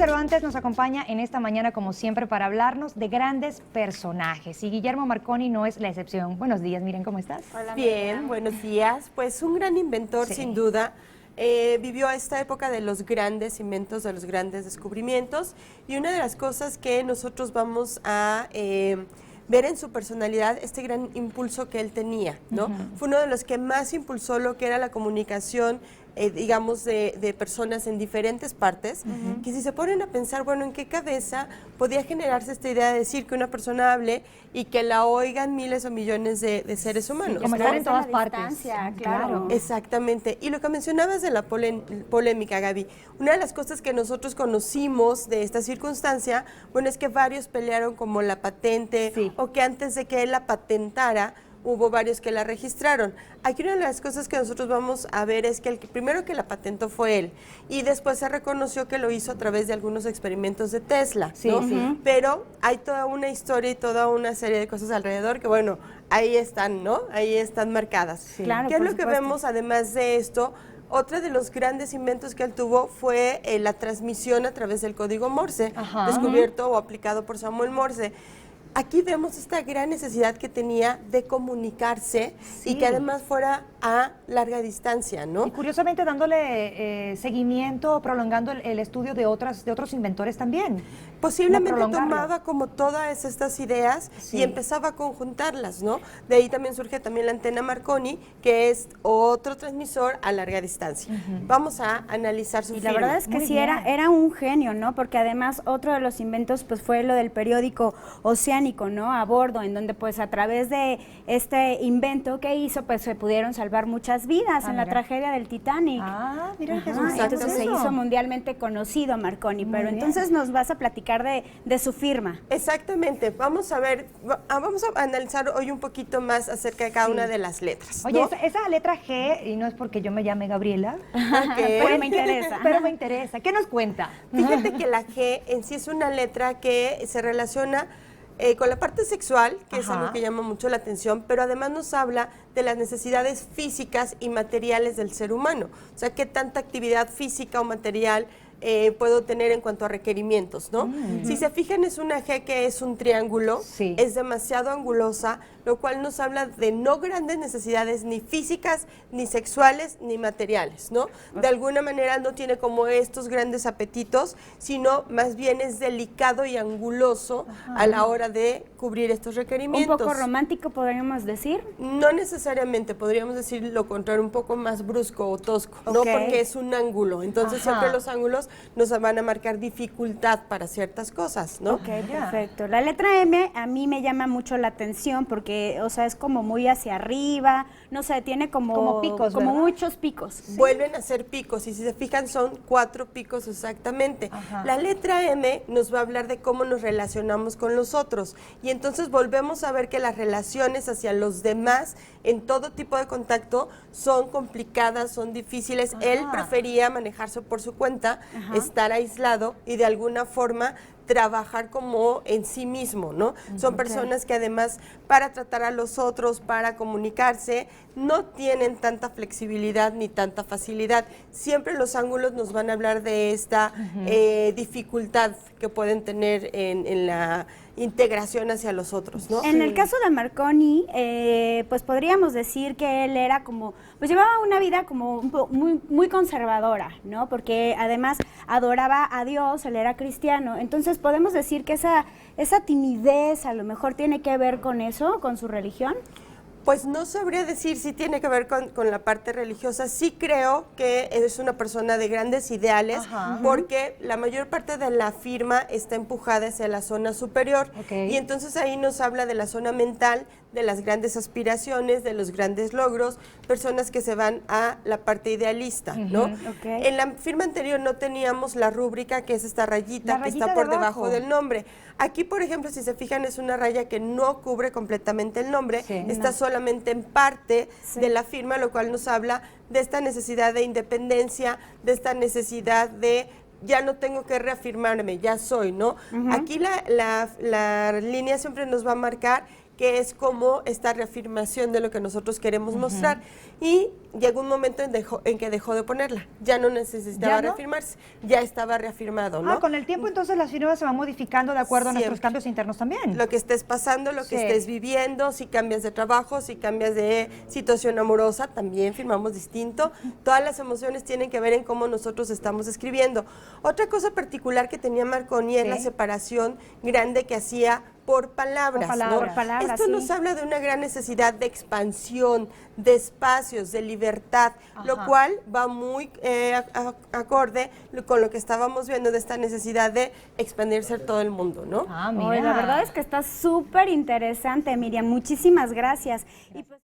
Cervantes nos acompaña en esta mañana, como siempre, para hablarnos de grandes personajes. Y Guillermo Marconi no es la excepción. Buenos días, Miren, ¿cómo estás? Hola, Bien, Miriam. buenos días. Pues un gran inventor, Sí. sin duda. Vivió esta época de los grandes inventos, de los grandes descubrimientos. Y una de las cosas que nosotros vamos a ver en su personalidad, este gran impulso que él tenía, ¿no? Fue uno de los que más impulsó lo que era la comunicación, digamos, de personas en diferentes partes, que si se ponen a pensar, bueno, ¿en qué cabeza podía generarse esta idea de decir que una persona hable y que la oigan miles o millones de seres humanos? como ¿no? estar en todas La partes. distancia, claro. Exactamente. Y lo que mencionabas de la polémica, Gaby, una de las cosas que nosotros conocimos de esta circunstancia, bueno, es que varios pelearon como la patente, Sí. o que antes de que él la patentara, hubo varios que la registraron. Aquí una de las cosas que nosotros vamos a ver es que el primero que la patentó fue él, y después se reconoció que lo hizo a través de algunos experimentos de Tesla, Sí, ¿no? sí. Pero hay toda una historia y toda una serie de cosas alrededor que, bueno, ahí están, ¿no? Ahí están marcadas. Sí. Claro, ¿Qué es por lo que supuesto. vemos además de esto? Otro de los grandes inventos que él tuvo fue la transmisión a través del código Morse, Ajá. descubierto o aplicado por Samuel Morse. Aquí vemos esta gran necesidad que tenía de comunicarse Sí. y que además fuera a larga distancia, ¿no? Y curiosamente dándole seguimiento, prolongando el estudio de otros inventores también. Posiblemente prolongarlo. tomaba como todas estas ideas Sí. y empezaba a conjuntarlas, ¿no? De ahí también surge también la antena Marconi, que es otro transmisor a larga distancia. Vamos a analizar su Y la firma. verdad es que Muy sí bien. era un genio, ¿no? Porque además otro de los inventos pues fue lo del periódico oceánico, ¿no? A bordo, en donde pues a través de este invento que hizo pues se pudieron salvar muchas vidas en la mira. tragedia del Titanic. Ah, mira, Ajá, Jesús. entonces se eso. hizo mundialmente conocido Marconi, Muy pero bien. entonces nos vas a platicar de su firma. Exactamente. Vamos a ver, vamos a analizar hoy un poquito más acerca de cada Sí. una de las letras, Oye, ¿no? esa letra G, y no es porque yo me llame Gabriela, Ok. Pero me interesa. pero me interesa. ¿Qué nos cuenta? Fíjate que la G en sí es una letra que se relaciona con la parte sexual, que es Ajá. algo que llama mucho la atención, pero además nos habla de las necesidades físicas y materiales del ser humano. O sea, qué tanta actividad física o material puedo tener en cuanto a requerimientos, ¿no? Si se fijan, es una G que es un triángulo, Sí. es demasiado angulosa, lo cual nos habla de no grandes necesidades ni físicas, ni sexuales, ni materiales, ¿no? De alguna manera no tiene como estos grandes apetitos, sino más bien es delicado y anguloso a la hora de cubrir estos Un requerimientos. poco romántico podríamos decir. No necesariamente, podríamos decir lo contrario, un poco más brusco o tosco, ¿no? Ok. Porque es un ángulo, entonces Ajá. siempre los ángulos nos van a marcar dificultad para ciertas cosas, ¿no? Ok, Ya. perfecto. La letra M a mí me llama mucho la atención porque, o sea, es como muy hacia arriba, no sé, tiene Como picos, como ¿verdad? muchos picos. Vuelven a ser picos y si se fijan son 4 picos exactamente. Ajá. La letra M nos va a hablar de cómo nos relacionamos con los otros y entonces volvemos a ver que las relaciones hacia los demás en todo tipo de contacto son complicadas, son difíciles. Ajá. Él prefería manejarse por su cuenta, Ajá. estar aislado y de alguna forma trabajar como en sí mismo, ¿no? Son personas que además para tratar a los otros, para comunicarse, no tienen tanta flexibilidad ni tanta facilidad. Siempre los ángulos nos van a hablar de esta dificultad que pueden tener en la integración hacia los otros, ¿no? En el caso de Marconi, pues podríamos decir que él era como, pues llevaba una vida como muy conservadora, ¿no? Porque además adoraba a Dios, él era cristiano. Entonces podemos decir que esa timidez a lo mejor tiene que ver con eso, con su religión. Pues no sabría decir si tiene que ver con la parte religiosa. Sí creo que es una persona de grandes ideales, Ajá. porque la mayor parte de la firma está empujada hacia la zona superior. Ok. Y entonces ahí nos habla de la zona mental, de las grandes aspiraciones, de los grandes logros, personas que se van a la parte idealista, ¿no? ok. En la firma anterior no teníamos la rúbrica, que es esta rayita La que está rayita por de abajo. debajo del nombre. Aquí, por ejemplo, si se fijan, es una raya que no cubre completamente el nombre, Sí. está solamente en parte Sí. de la firma, lo cual nos habla de esta necesidad de independencia, de esta necesidad de ya no tengo que reafirmarme, ya soy, ¿no? Aquí la línea siempre nos va a marcar que es como esta reafirmación de lo que nosotros queremos mostrar. Y llegó un momento en que dejó de ponerla, ya no necesitaba ¿Ya no? reafirmarse, ya estaba reafirmado, ¿no? Con el tiempo entonces las firmas se van modificando de acuerdo a nuestros Siempre. cambios internos también. Lo que estés pasando, lo que Sí. estés viviendo, si cambias de trabajo, si cambias de situación amorosa, también firmamos distinto. Todas las emociones tienen que ver en cómo nosotros estamos escribiendo. Otra cosa particular que tenía Marconi es Sí. la separación grande que hacía por palabras. Por ¿no? palabras. Por palabras, Esto sí. nos habla de una gran necesidad de expansión, de espacios, de libertad, lo Ajá. cual va muy acorde con lo que estábamos viendo de esta necesidad de expandirse a todo el mundo, ¿no? Mira. Ay, la verdad es que está súper interesante, Miriam. Muchísimas gracias. Y pues,